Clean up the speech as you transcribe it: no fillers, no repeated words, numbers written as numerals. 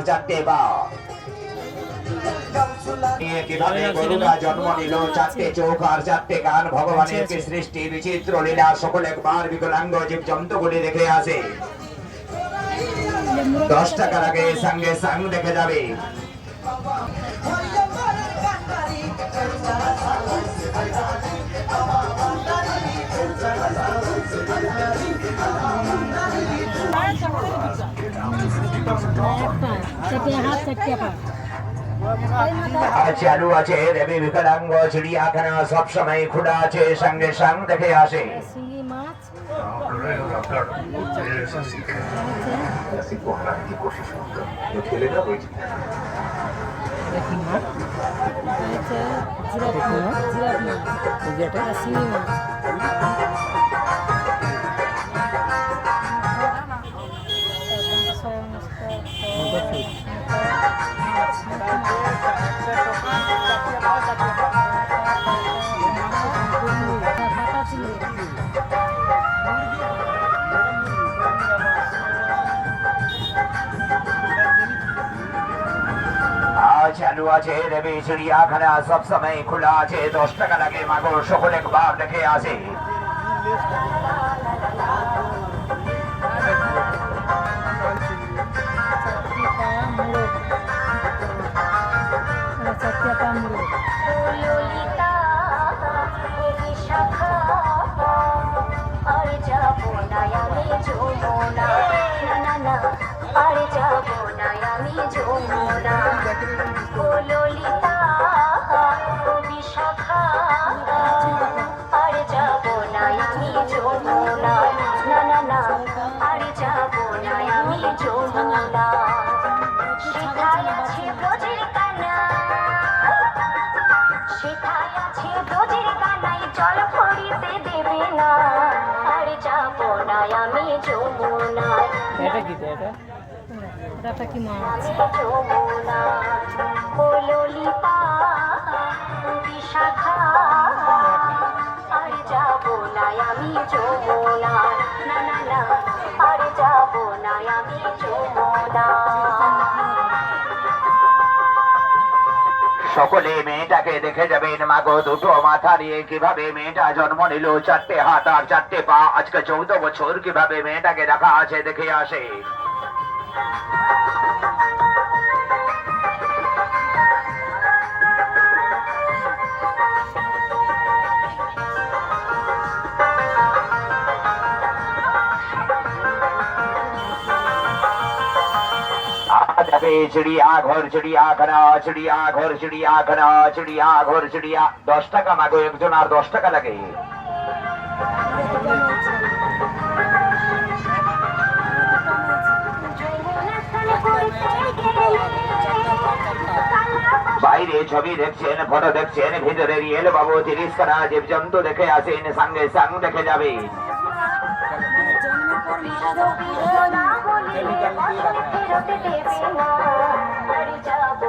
চারটে পা। কিভাবে গরুরা জন্ম নিল, চারটে চোখ আর চারটে কান, ভগবানের কি সৃষ্টি, বিচিত্র লীলা, সকল একবার বিকলাঙ্গ জীব জন্তুগুলি দেখে আসে। 10 টাকার আগে সঙ্গে সঙ্গ দেখে যাবে। চালু আছে রবি বিকলাঙ্গ চিড়িয়াখানা, সব সময় খোলা আছে, সঙ্গে সঙ্গ দেখে আসে। চালু আছে রবি চিড়িয়াখানা, সব সময় খোলা আছে, 10 টাকা লাগে মাগো, সকল একবার দেখে আসে। জল পড়িতে দেবে না, আর যাবো না আমি যমুনায়। এটা কি এটা? এটা কি মাছ? যমুনা ও ললিতা বিশাখা, আর যাবো না আমি যমুনায়, না না না, আর যাবো না আমি যমুনায়। সকলে মেয়েটাকে দেখে যাবেন মাগো, দুটো মাথা নিয়ে কিভাবে মেয়েটা জন্ম নিল, 4টে হাত আর 4টে পা, আজকে 14 বছর কিভাবে মেয়েটাকে রাখা আছে দেখে আসে। চিড়িয়াঘর চিড়িয়াখানা, চিড়িয়াঘর চিড়িয়াখানা, চিড়িয়াঘর চিড়িয়া, 10 টাকা মাগো একজন, আর 10 টাকা লাগে। বাইরে ছবি দেখছেন, ফটো দেখছেন, ভিতরে রিয়েল বাবু 30 টাকা জীবজন্তু দেখে আসেন, সঙ্গে সঙ্গ দেখে যাবে। ফেরত দেবে না, আর যাবো